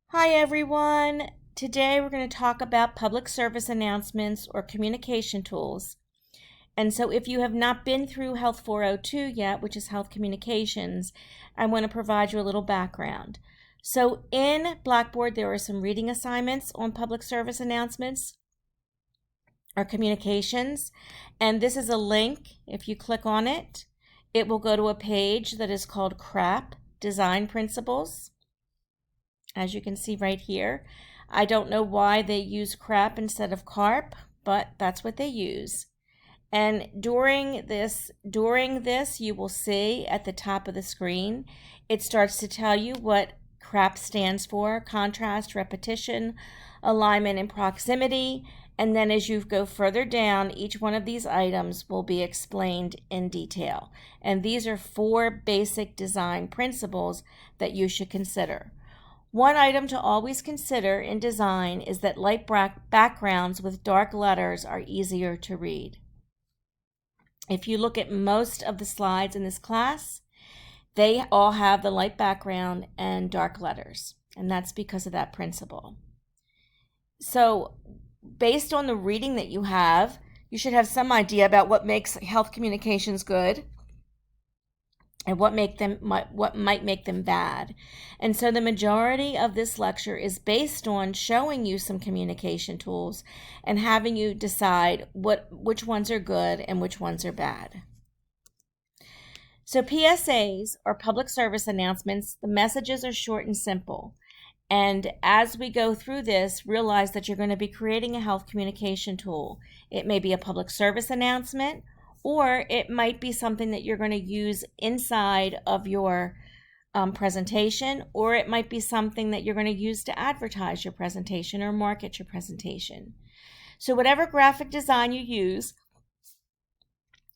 Hi everyone! Today we're going to talk about public service announcements or communication tools. And so if you have not been through Health 402 yet, which is health communications, I want to provide you a little background. So in Blackboard, there are some reading assignments on public service announcements or communications. And this is a link. If you click on it, it will go to a page that is called CRAP, Design Principles. As you can see right here. I don't know why they use crap instead of carp, but that's what they use. And during this, you will see at the top of the screen, it starts to tell you what CRAP stands for: contrast, repetition, alignment, and proximity. And then as you go further down, each one of these items will be explained in detail. And these are 4 basic design principles that you should consider. One item to always consider in design is that light backgrounds with dark letters are easier to read. If you look at most of the slides in this class, they all have the light background and dark letters, and that's because of that principle. So based on the reading that you have, you should have some idea about what makes health communications good and what might make them bad. And so the majority of this lecture is based on showing you some communication tools and having you decide which ones are good and which ones are bad. So PSAs, or public service announcements, the messages are short and simple. And as we go through this, realize that you're going to be creating a health communication tool. It may be a public service announcement, or it might be something that you're going to use inside of your presentation, or it might be something that you're going to use to advertise your presentation or market your presentation. So whatever graphic design you use,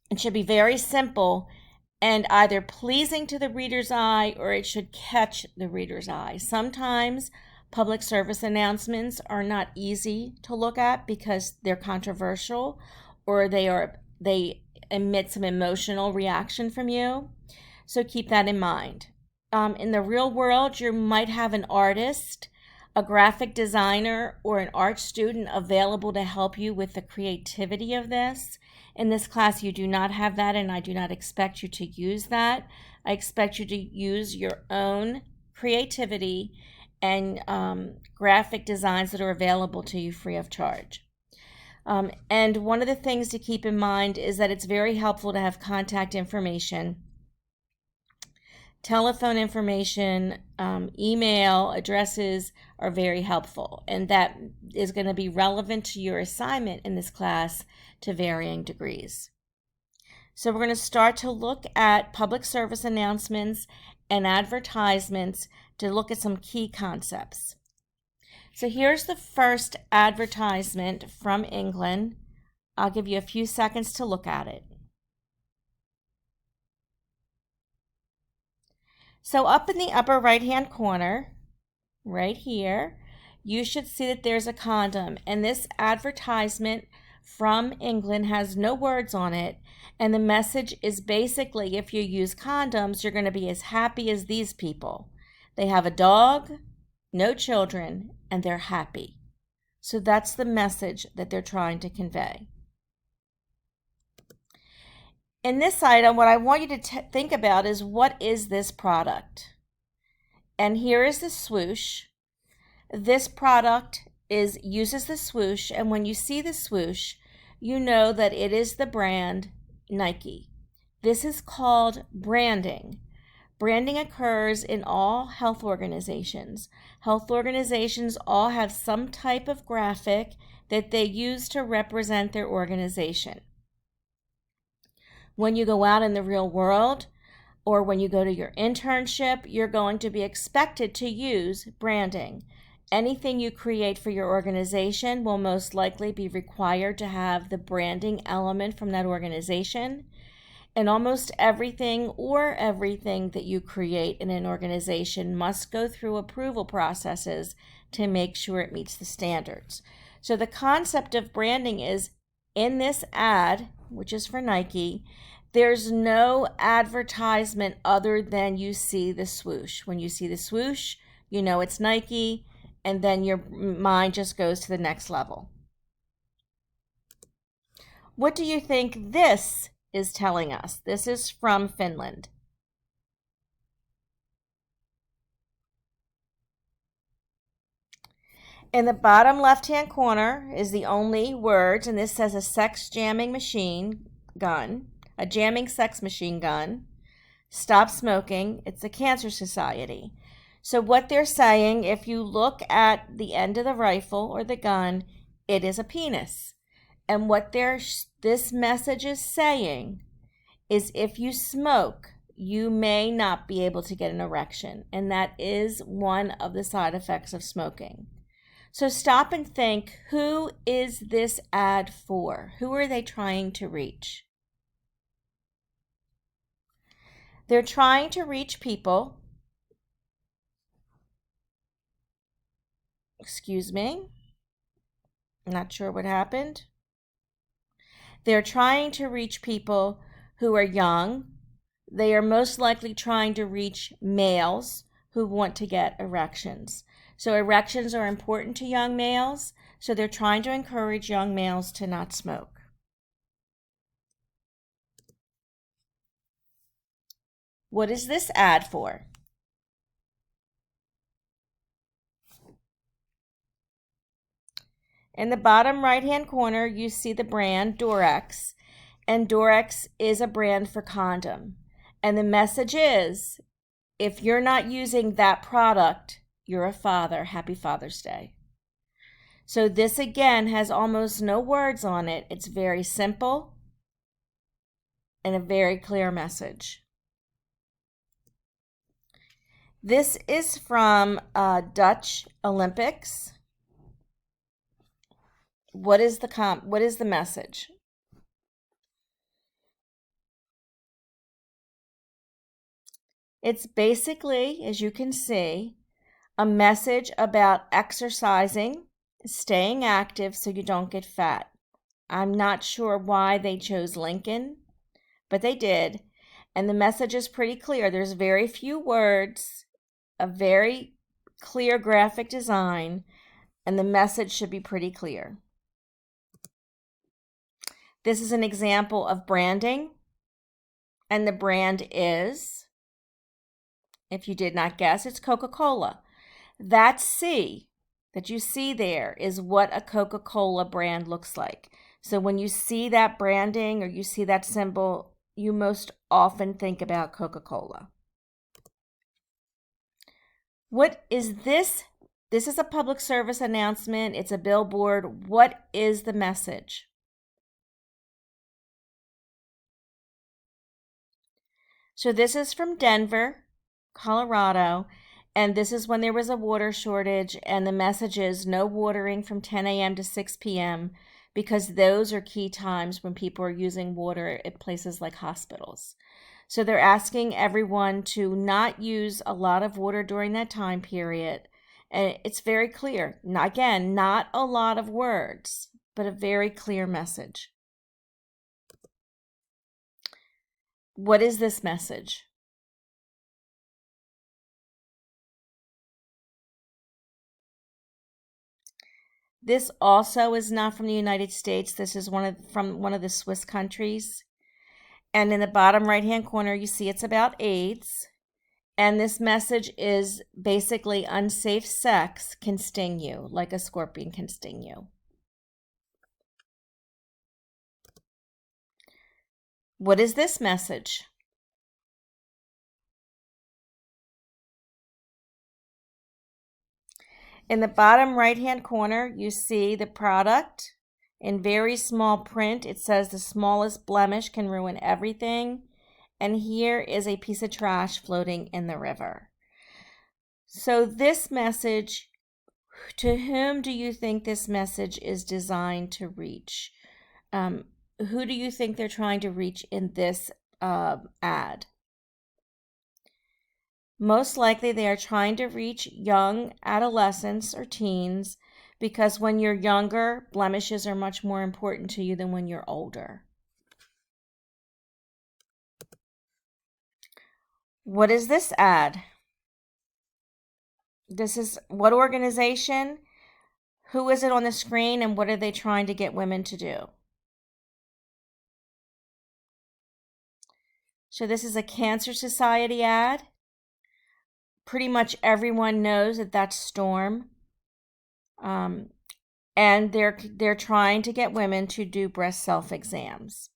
it should be very simple and either pleasing to the reader's eye or it should catch the reader's eye. Sometimes public service announcements are not easy to look at because they're controversial or they emit some emotional reaction from you. So keep that in mind. In the real world, you might have an artist, a graphic designer, or an art student available to help you with the creativity of this. In this class, you do not have that, and I do not expect you to use that. I expect you to use your own creativity and graphic designs that are available to you free of charge. And one of the things to keep in mind is that it's very helpful to have contact information, telephone information, email addresses are very helpful, and that is going to be relevant to your assignment in this class to varying degrees. So we're going to start to look at public service announcements and advertisements to look at some key concepts. So here's the first advertisement from England. I'll give you a few seconds to look at it. So up in the upper right-hand corner, right here, you should see that there's a condom. And this advertisement from England has no words on it. And the message is basically, if you use condoms, you're going to be as happy as these people. They have a dog, no children, and they're happy. So that's the message that they're trying to convey. In this item, what I want you to think about is, what is this product? And here is the swoosh. This product uses the swoosh, and when you see the swoosh, you know that it is the brand Nike. This is called branding. Branding occurs in all health organizations. Health organizations all have some type of graphic that they use to represent their organization. When you go out in the real world, or when you go to your internship, you're going to be expected to use branding. Anything you create for your organization will most likely be required to have the branding element from that organization. And almost everything that you create in an organization must go through approval processes to make sure it meets the standards. So the concept of branding is, in this ad, which is for Nike, there's no advertisement other than you see the swoosh. When you see the swoosh, you know it's Nike. and then your mind just goes to the next level. What do you think this is telling us? This is from Finland. In the bottom left-hand corner is the only words, and this says a sex jamming machine gun, a jamming sex machine gun. Stop smoking. It's a cancer society. So what they're saying, if you look at the end of the rifle or the gun, it is a penis. And what this message is saying is if you smoke, you may not be able to get an erection. And that is one of the side effects of smoking. So stop and think, who is this ad for? Who are they trying to reach? They're trying to reach people, excuse me, I'm not sure what happened. They're trying to reach people who are young. They are most likely trying to reach males who want to get erections. So erections are important to young males, so they're trying to encourage young males to not smoke. What is this ad for? In the bottom right-hand corner, you see the brand Durex, and Durex is a brand for condom. And the message is, if you're not using that product, you're a father. Happy Father's Day. So this again has almost no words on it. It's very simple and a very clear message. This is from Dutch Olympics. What is the message? It's basically, as you can see, a message about exercising, staying active so you don't get fat. I'm not sure why they chose Lincoln, but they did. And the message is pretty clear. There's very few words, a very clear graphic design, and the message should be pretty clear. This is an example of branding, and the brand is, if you did not guess, it's Coca-Cola. That C that you see there is what a Coca-Cola brand looks like. So when you see that branding or you see that symbol, you most often think about Coca-Cola. What is this? This is a public service announcement. It's a billboard. What is the message? So this is from Denver, Colorado, and this is when there was a water shortage, and the message is no watering from 10 a.m. to 6 p.m. because those are key times when people are using water at places like hospitals. So they're asking everyone to not use a lot of water during that time period. And it's very clear. Again, not a lot of words, but a very clear message. What is this message? This also is not from the United States. This is from one of the Swiss countries. And in the bottom right-hand corner, you see it's about AIDS. And this message is basically unsafe sex can sting you, like a scorpion can sting you. What is this message? In the bottom right-hand corner, you see the product. In very small print, it says the smallest blemish can ruin everything. And here is a piece of trash floating in the river. So this message, to whom do you think this message is designed to reach? Who do you think they're trying to reach in this ad? Most likely they are trying to reach young adolescents or teens because when you're younger, blemishes are much more important to you than when you're older. What is this ad? This is what organization, who is it on the screen, and what are they trying to get women to do? So this is a Cancer Society ad. Pretty much everyone knows that that's Storm. And they're trying to get women to do breast self-exams.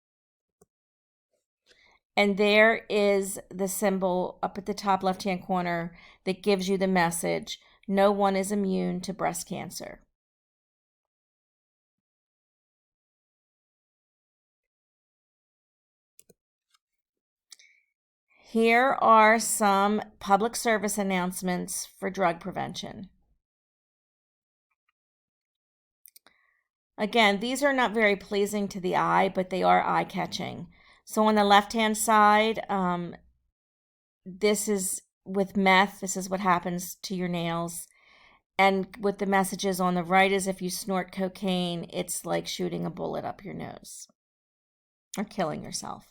And there is the symbol up at the top left-hand corner that gives you the message, no one is immune to breast cancer. Here are some public service announcements for drug prevention. Again, these are not very pleasing to the eye, but they are eye-catching. So on the left-hand side, this is with meth. This is what happens to your nails. And with the messages on the right is if you snort cocaine, it's like shooting a bullet up your nose or killing yourself.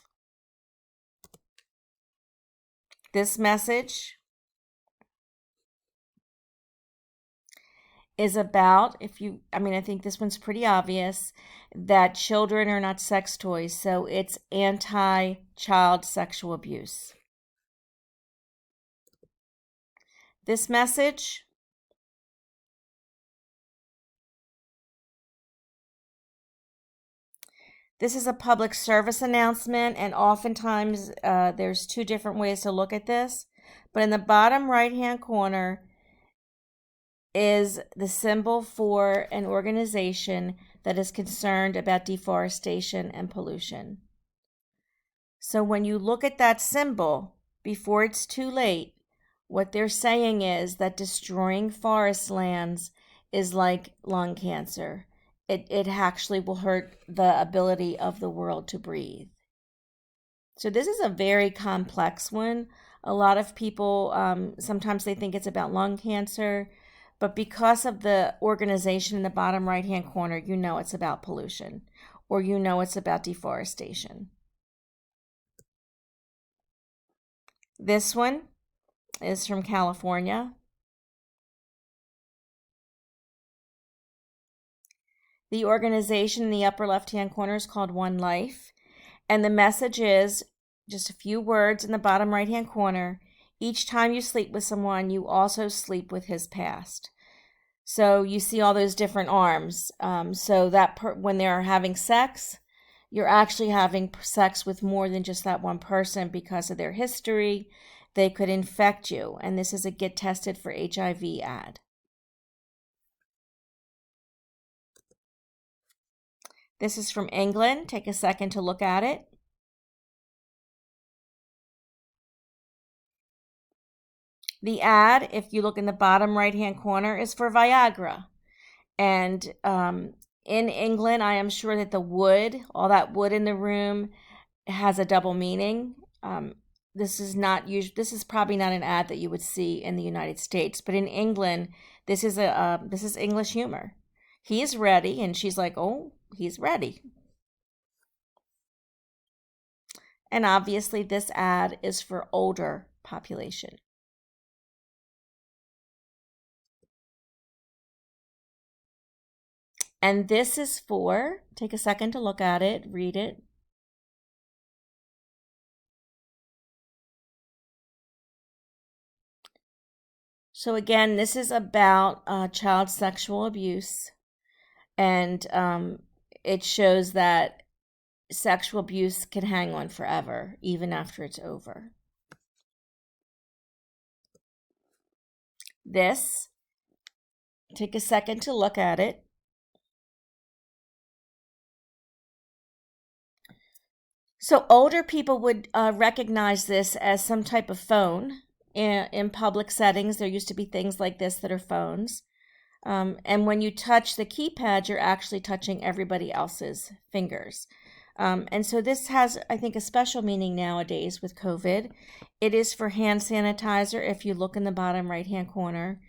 This message is about, I think this one's pretty obvious, that children are not sex toys. So it's anti-child sexual abuse. This message this is a public service announcement, and oftentimes there's two different ways to look at this. But in the bottom right-hand corner is the symbol for an organization that is concerned about deforestation and pollution. So when you look at that symbol, before it's too late, what they're saying is that destroying forest lands is like lung cancer. It actually will hurt the ability of the world to breathe. So this is a very complex one. A lot of people, sometimes they think it's about lung cancer, but because of the organization in the bottom right-hand corner, you know it's about pollution, or you know it's about deforestation. This one is from California. The organization in the upper left-hand corner is called One Life. And the message is just a few words in the bottom right-hand corner. Each time you sleep with someone, you also sleep with his past. So you see all those different arms. So that when they're having sex, you're actually having sex with more than just that one person because of their history. They could infect you. And this is a get tested for HIV ad. This is from England. Take a second to look at it. The ad, if you look in the bottom right-hand corner, is for Viagra. And in England, I am sure that the wood, all that wood in the room, has a double meaning. This is probably not an ad that you would see in the United States, but in England, this is English humor. He is ready, and she's like, oh, he's ready. And obviously, this ad is for older population. And this is for, take a second to look at it, read it. So again, this is about child sexual abuse. And it shows that sexual abuse can hang on forever, even after it's over. This, take a second to look at it. So older people would recognize this as some type of phone. In public settings, there used to be things like this that are phones. And when you touch the keypad, you're actually touching everybody else's fingers. And so this has, I think, a special meaning nowadays with COVID. It is for hand sanitizer if you look in the bottom right-hand corner.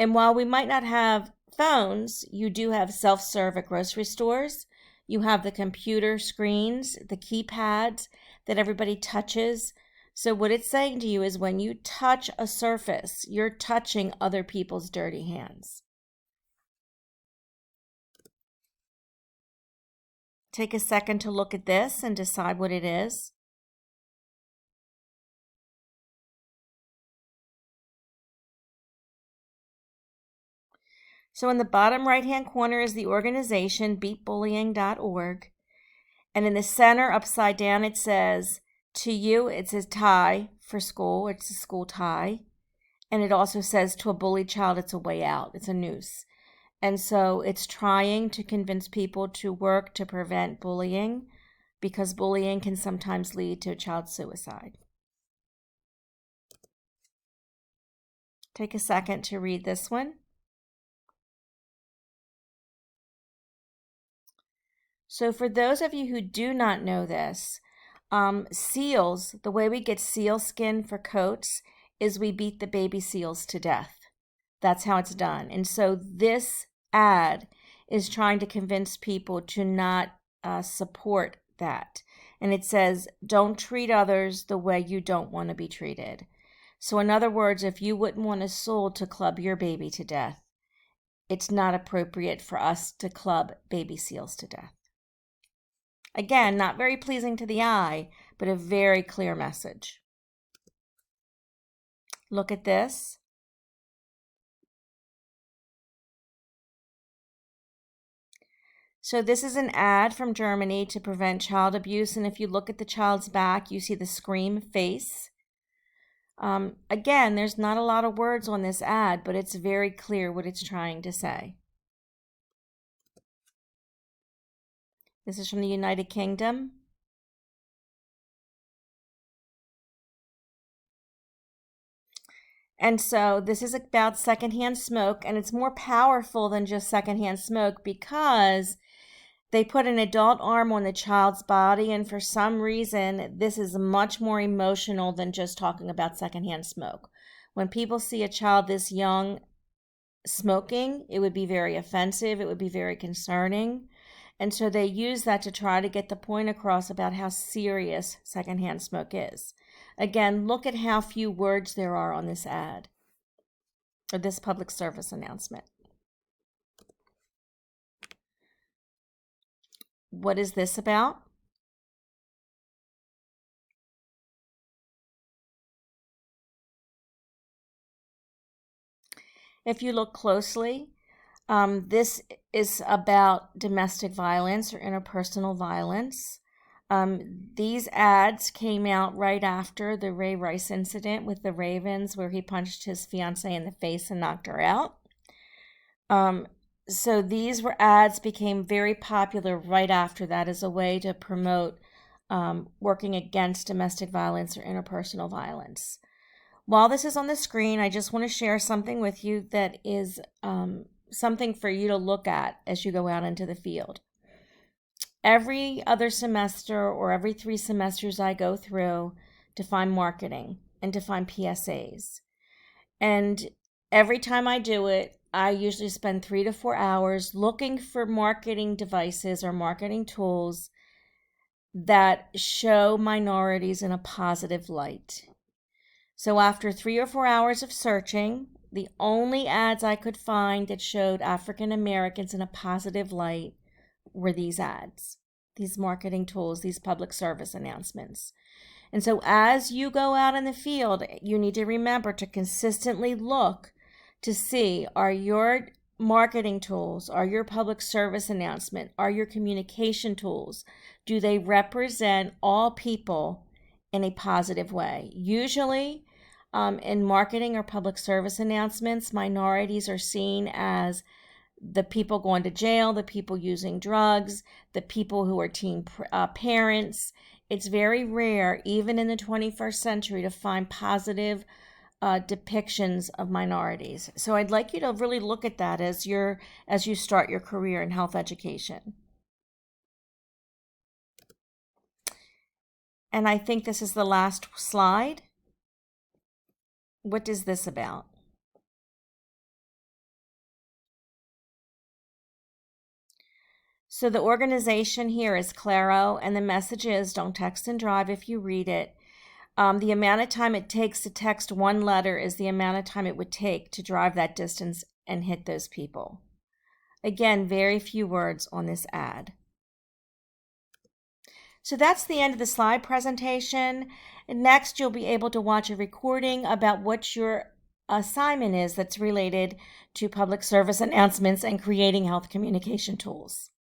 And while we might not have phones, you do have self-serve at grocery stores. You have the computer screens, the keypads that everybody touches. So what it's saying to you is when you touch a surface, you're touching other people's dirty hands. Take a second to look at this and decide what it is. So in the bottom right-hand corner is the organization, beatbullying.org. And in the center, upside down, it says, to you, it says tie for school. It's a school tie. And it also says to a bullied child, it's a way out. It's a noose. And so it's trying to convince people to work to prevent bullying, because bullying can sometimes lead to child suicide. Take a second to read this one. So for those of you who do not know this, seals, the way we get seal skin for coats is we beat the baby seals to death. That's how it's done. And so this ad is trying to convince people to not support that. And it says, don't treat others the way you don't want to be treated. So in other words, if you wouldn't want a soul to club your baby to death, it's not appropriate for us to club baby seals to death. Again, not very pleasing to the eye, but a very clear message. Look at this. So this is an ad from Germany to prevent child abuse. And if you look at the child's back, you see the scream face. Again, there's not a lot of words on this ad, but it's very clear what it's trying to say. This is from the United Kingdom. And so this is about secondhand smoke, and it's more powerful than just secondhand smoke because they put an adult arm on the child's body, and for some reason, this is much more emotional than just talking about secondhand smoke. When people see a child this young smoking, it would be very offensive, it would be very concerning. And so they use that to try to get the point across about how serious secondhand smoke is. Again, look at how few words there are on this ad, or this public service announcement. What is this about? If you look closely, this is about domestic violence or interpersonal violence. These ads came out right after the Ray Rice incident with the Ravens, where he punched his fiancée in the face and knocked her out. So these ads became very popular right after that as a way to promote working against domestic violence or interpersonal violence. While this is on the screen, I just want to share something with you that is something for you to look at as you go out into the field. Every other semester or every 3 semesters I go through to find marketing and to find PSAs. And every time I do it, I usually spend 3 to 4 hours looking for marketing devices or marketing tools that show minorities in a positive light. So after 3 or 4 hours of searching, the only ads I could find that showed African Americans in a positive light were these ads, these marketing tools, these public service announcements. And so as you go out in the field, you need to remember to consistently look to see, are your marketing tools, are your public service announcement, are your communication tools, do they represent all people in a positive way? Usually, in marketing or public service announcements, minorities are seen as the people going to jail, the people using drugs, the people who are teen parents. It's very rare, even in the 21st century, to find positive depictions of minorities. So I'd like you to really look at that as you start your career in health education. And I think this is the last slide. What is this about? So the organization here is Claro, and the message is, don't text and drive if you read it. The amount of time it takes to text one letter is the amount of time it would take to drive that distance and hit those people. Again, very few words on this ad. So that's the end of the slide presentation. Next, you'll be able to watch a recording about what your assignment is that's related to public service announcements and creating health communication tools.